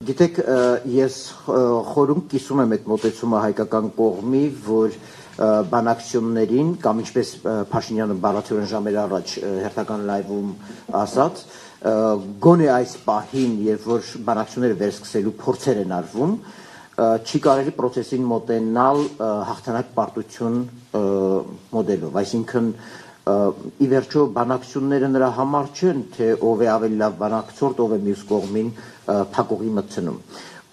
Գիտեք, ես խորում կիսում եմ այդ մոտեցումը հայկական կողմի, որ բանակցություններին կամ ինչպես Փաշինյանը բառացիորեն ժամեր առաջ հերթական լայվում ասաց, գոնե այս պահին, երբ որ բանակցությունները վերսկսելու փորձեր են արվում, չի կարելի process-ին մոտենալ հաղթանակ պարտություն մոդելով, այսինքն ի վերջո բանակցությունները նրա համար չեն, թե ով է ավելի լավ բանակցորդ, ով է մյուս կողմին փակուղի մտցնում։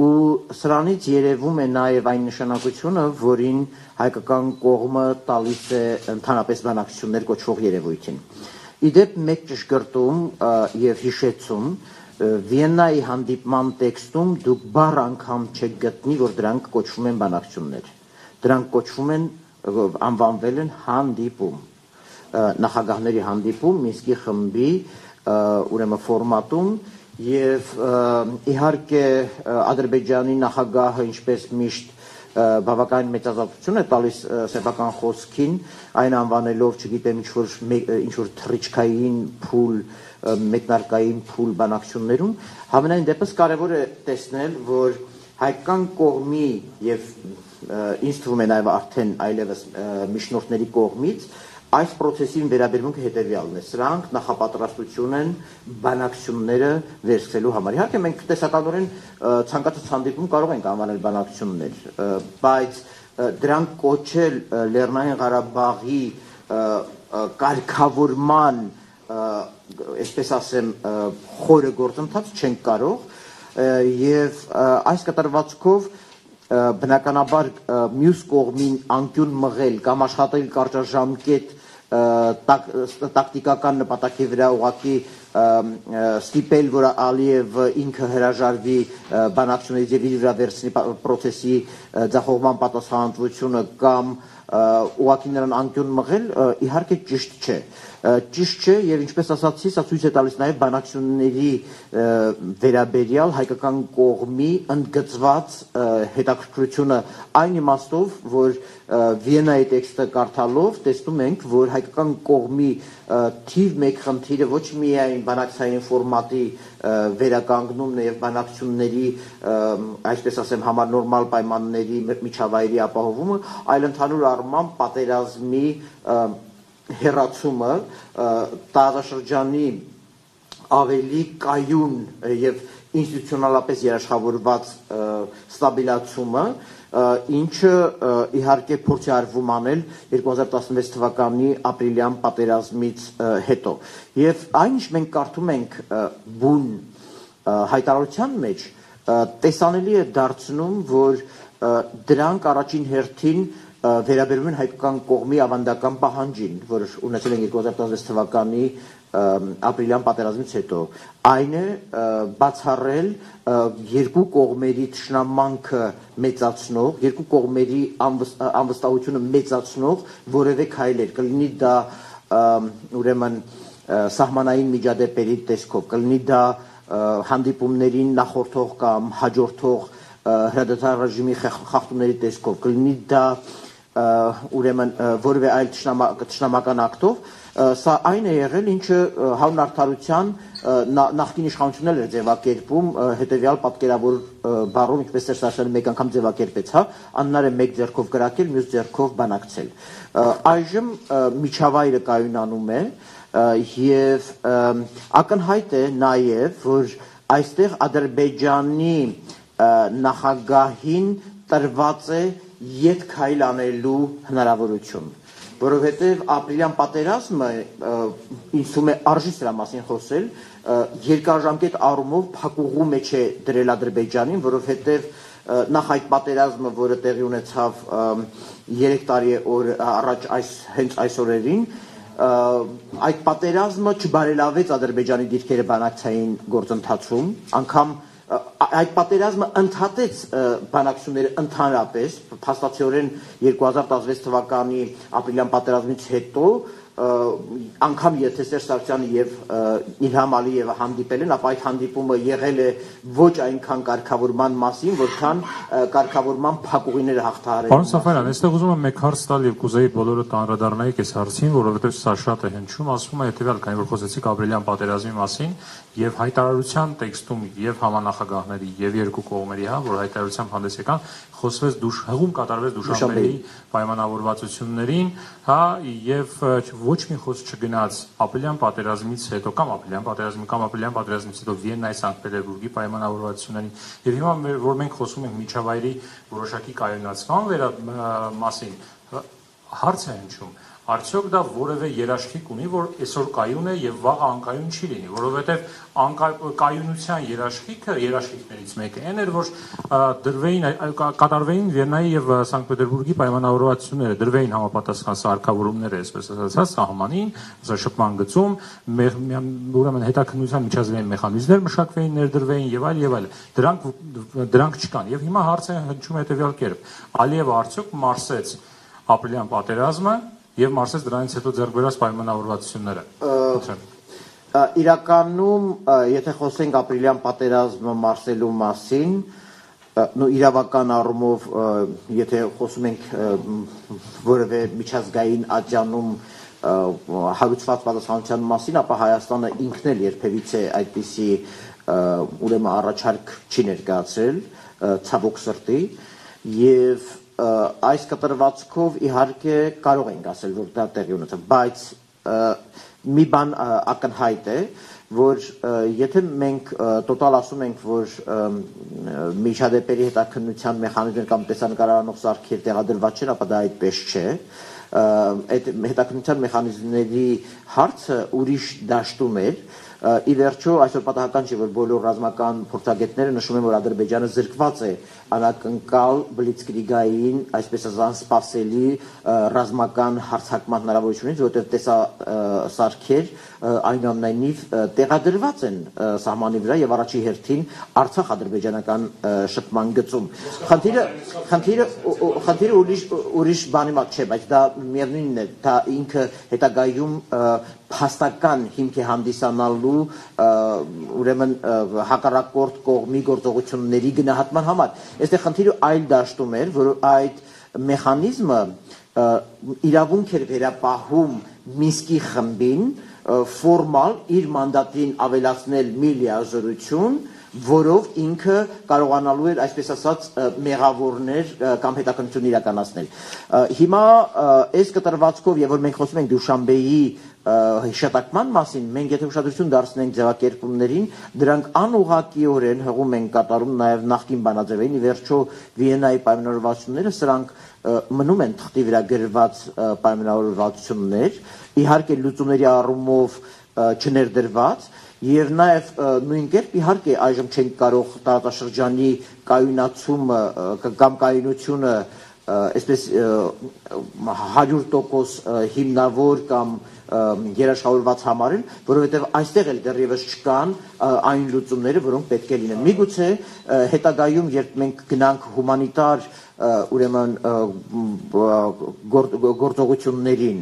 Ու սրանից երևում է նաև այն նշանակությունը, որին հայկական կողմը տալիս է ընդհանրապես բանակցություններ կոչվող երևույթին։ Իդեպ մեկ ճշգրտում եւ հիշեցում Վիեննայի հանդիպման տեքստում դուք բառ անգամ չեք գտնի, որ դրանք կոչվում են բանակցություններ։ Դրանք կոչվում են անվանվել են հանդիպում։ Նախագահների հանդիպում Մինսկի խմբի ուրեմն ֆորմատում եւ իհարկե Ադրբեջանի նախագահը ինչպես միշտ բավական մեծազատություն է տալիս սեփական խոսքին, այն անվանելով, չգիտեմ, ինչ որ թռիչքային փուլ, մեկնարկային փուլ բանակցություններում, համենայն դեպս կարևոր է տեսնել, որ հայկական կողմի եւ ինձ թվում է նաեւ արդեն այլևս միջնորդների կողմից այս process-ին վերաբերմունքը հետևյալն է. Սրանք նախապատրաստություն են բանակցությունները վերսկսելու համար։ Իհարկե մենք տեսականորեն ցանկացած հանդիպում կարող ենք անվանել բանակցություններ, բայց դրանք կոչել Լեռնային Ղարաբաղի կարգավորման, այսպես ասեմ, խորը գործընթաց չենք կարող եւ այս կատարվածքով բնականաբար մյուս կողմին անկյուն մղել կամ աշխատել կարճաժամկետ տակտիկական նպատակի վրա ուղղակի ստիպել, որ Ալիևը ինքը հրաժարվի բանակցություններից եւ իր վրա վերցնի process-ի ձախողման պատասխանատվությունը կամ ուղղակի նրան անկյուն մղել, իհարկե ճիշտ չէ։ Ճիշտ չէ եւ ինչպես ասացի, սա ցույց է տալիս նաեւ բանակցությունների վերաբերյալ հայկական կողմի ընդգծված հետաքրքրությունը այն իմաստով, որ Վիեննայի տեքստը կարդալով տեսնում ենք, որ հայկական կողմի թիվ 1 խնդիրը ոչ միայն բանակցային ֆորմատի վերականգնումն է եւ բանակցությունների, այսպես ասեմ, համանորմալ պայմանների միջավայրի ապահովումը, այլ ընդհանուր առմամբ պատերազմի հեռացումը, տարածաշրջանի ավելի կայուն եւ ինստիտուցիոնալապես երաշխավորված ստաբիլացումը, ինչը իհարկե փորձ է արվում անել 2016 թվականի ապրիլյան պատերազմից հետո։ Եվ այն ինչ մենք կարդում ենք բուն հայտարարության մեջ, տեսանելի է դարձնում, որ դրանք առաջին հերթին վերաբերում են հայկական կողմի ավանդական պահանջին, որ ունեցել են 2016 թվականի ապրիլյան պատերազմից հետո, այն է բացառել երկու կողմերի թշնամանքը մեծացնող, երկու կողմերի անվստահությունը մեծացնող որևէ քայլեր, կլինի դա ուրեմն սահմանային միջադեպերի տեսքով, կլինի դա հանդիպումներին նախորդող կամ հաջորդող հրադադար ռեժիմի խախտումների տեսքով, կլինի դա ուրեմն որևէ այլ թշնամական ակտով, սա այն է եղել, ինչը հանուն արդարության նախկին իշխանությունն էր ձևակերպում հետևյալ պատկերավոր բառով, ինչպես Սերժ Սարգսյանը մեկ անգամ ձևակերպեց, անհնար է մեկ ձեռքով կրակել, մյուս ձեռքով բանակցել։ Այժմ միջավայրը կայունանում է եւ ակնհայտ է նաեւ, որ այստեղ Ադրբեջանի նախագահին տրված է ետ քայլ անելու հնարավորություն, որովհետև ապրիլյան պատերազմը ինձ թվում է արժի սրա մասին խոսել, երկարաժամկետ առումով փակուղու մեջ է դրել Ադրբեջանին, որովհետև նախ այդ պատերազմը, որը տեղի ունեցավ 3 տարի առաջ հենց այս օրերին, այդ պատերազմը չբարելավեց Ադրբեջանի դիրքերը բանակցային գործընթացում, անգամ այդ պատերազմը ընդհատեց բանակցությունները ընդհանրապես, փաստացիորեն 2016 թվականի ապրիլյան պատերազմից հետո անգամ եթե Սերժ Սարգսյանը եւ Իլհամ Ալիևը հանդիպել են, ապա այդ հանդիպումը եղել է ոչ այնքան կարգավորման մասին, որքան կարգավորման փակուղիները հաղթահարելու։ Պարոն Սաֆարյան, այստեղ ուզում եմ մեկ հարց տալ եւ կուզեի բոլորը անդրադառնայիք այս հարցին, որովհետեւ սա շատ է հնչում, ասում է հետեւյալ, քանի որ խոսեցիք ապրիլյան պատերազմի մասին եւ հայտարարության տեքստում եւ համանախագահների եւ երկու կողմերի, որ հայտարարությամբ հանդես եկան, խոսվեց հղում կատարվեց Դուշանբեի պայմանավորվածություններին, եւ ոչ մի խոսք չգնաց ապրիլյան պատերազմից հետո կամ ապրիլյան պատերազմից հետո Վիեննայի Սանկտ Պետերբուրգի պայմանավորվածություններին, եւ հիմա որ մենք խոսում ենք միջավայրի որոշակի կայունացման մասին, հարց է հնչում, արդյոք դա որևէ երաշխիք ունի, որ այսօր կայուն է եւ վաղը անկայուն չի լինի, որովհետեւ կայունության երաշխիքներից մեկը այն էր, որ կատարվեին Վիեննայի եւ Սանկտ Պետերբուրգի պայմանավորվածությունները, դրվեին համապատասխան սարքավորումները, այսպես ասած, սահմանին, շփման գծում, ուրեմն հետաքննության միջազգային մեխանիզմներ մշակվեին, ներդրվեին եւ այլ։ Դրանք չկան։ Եվ հիմա հարցը հնչում է հետեւյալ կերպ. Ալիևը արդյոք մարսեց ապրիլյան պատերազմը եւ մարսեց դրանից հետո ձեռք բերած պայմանավորվածությունները։ Իրականում, եթե խոսենք ապրիլյան պատերազմը մարսելու մասին, իրավական առումով, եթե խոսում ենք որևէ միջազգային ատյանում հարուցված պատասխանության մասին, ապա Հայաստանը ինքն էլ երբևիցե այդպիսի ուրեմն առաջարկ չի ներկայացրել, ցավոք սրտի, եւ այս կտրվածքով իհարկե կարող ենք ասել, որ դա տեղի ունեցավ, բայց մի բան ակնհայտ է, որ եթե մենք տոտալ ասում ենք, որ միջադեպերի հետաքննության մեխանիզմներ կամ տեսանկարահանող սարքեր տեղադրված չեն, ապա դա այդպես չէ։ Այդ հետաքննության մեխանիզմների հարցը ուրիշ դաշտում էր, ի վերջո այսօր պատահական չէ, որ բոլոր ռազմական փորձագետները նշում են, որ Ադրբեջանը զրկված է անակնկալ բլիցկրիգային, այսպես ասած, սպասելի ռազմական հարձակման հնարավորությունից, որովհետև տեսասարքեր այնուամենայնիվ տեղադրված են սահմանի վրա եւ առաջի հերթին Արցախ ադրբեջանական շփման գծում։ Խնդիրը ուրիշ բանի մոտ չէ, բայց դա միևնույնն է, դա ինքը հետագայում փաստական հիմք է հանդիսանալու ուրեմն հակառակորդ կողմի գործողությունների գնահատման համար։ Այստեղ խնդիրը այլ դաշտում էր, որ այդ մեխանիզմը իրավունք էր վերապահում Մինսկի խմբին ֆորմալ իր մանդատին ավելացնել մի լիազորություն, որով ինքը կարողանալու էր, այսպես ասած, մեղավորներ կամ հետաքննություն իրականացնել։ Հիմա այս կտրվածքով, եւ որ մենք խոսում ենք Դուշանբեի հիշատակման մասին, մենք եթե ուշադրություն դարձնենք ձևակերպումներին, դրանք անուղղակիորեն հղում են կատարում նաև նախկին բանաձևերին, ի վերջո Վիեննայի պայմանավորվածությունները, սրանք մնում են թղթի վրա գրված պայմանավորվածություններ, իհարկե լուծումների առումով չներդրված, եւ նաեւ նույն կերպ իհարկե այժմ չենք կարող տարածաշրջանի կայունացումը կամ կայունությունը այսպես 100% հիմնավոր կամ երաշխավորված համարել, որովհետև այստեղ էլ դեռևս չկան այն լուծումները, որոնք պետք է լինեն։ Միգուցե հետագայում, երբ մենք գնանք հումանիտար ուրեմն գործողություններին,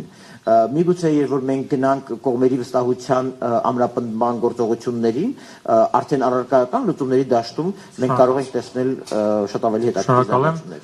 միգուցե երբ որ մենք գնանք կողմերի վստահության ամրապնդման գործողություններին, արդեն առարկայական լուծումների դաշտում մենք կարող ենք տեսնել շատ ավելի հետաքրքիր զարգացումներ։